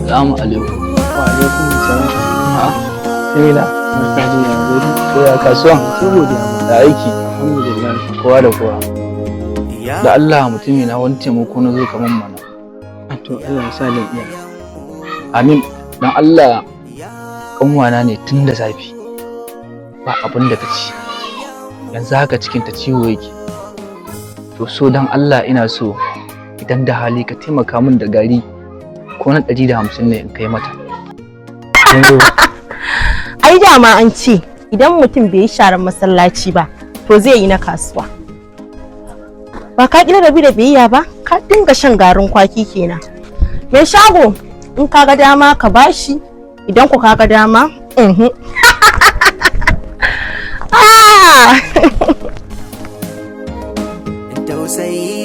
Assalamu alaikum. Wa alaikum salam. Ha? Jamila, barka da yau. Ko ya kasuwan? Sai godiya ma. Da aiki. Alhamdulillah. Kowa da kowa. Da Allah mutumi na wani taimako na zo kaman mana. To Allah ya sa da iya. Amin. Dan Allah kanwana ne tun da safi. Ba abin da ta ci. Yanzu haka cikin ta ciwo yake. To so dan Allah ina so idan da hali ka taimaka min da gari ko na 150 ne in kai mata. Ai dama an ce idan mutum bai yi sharar masallaci ba to zai yi na kasuwa. Ba ka kila rabi da biyayya ba ka dinga shan garin kwaki kenan. Mai shago in kaga dama ka bashi idan ku kaga dama tausayi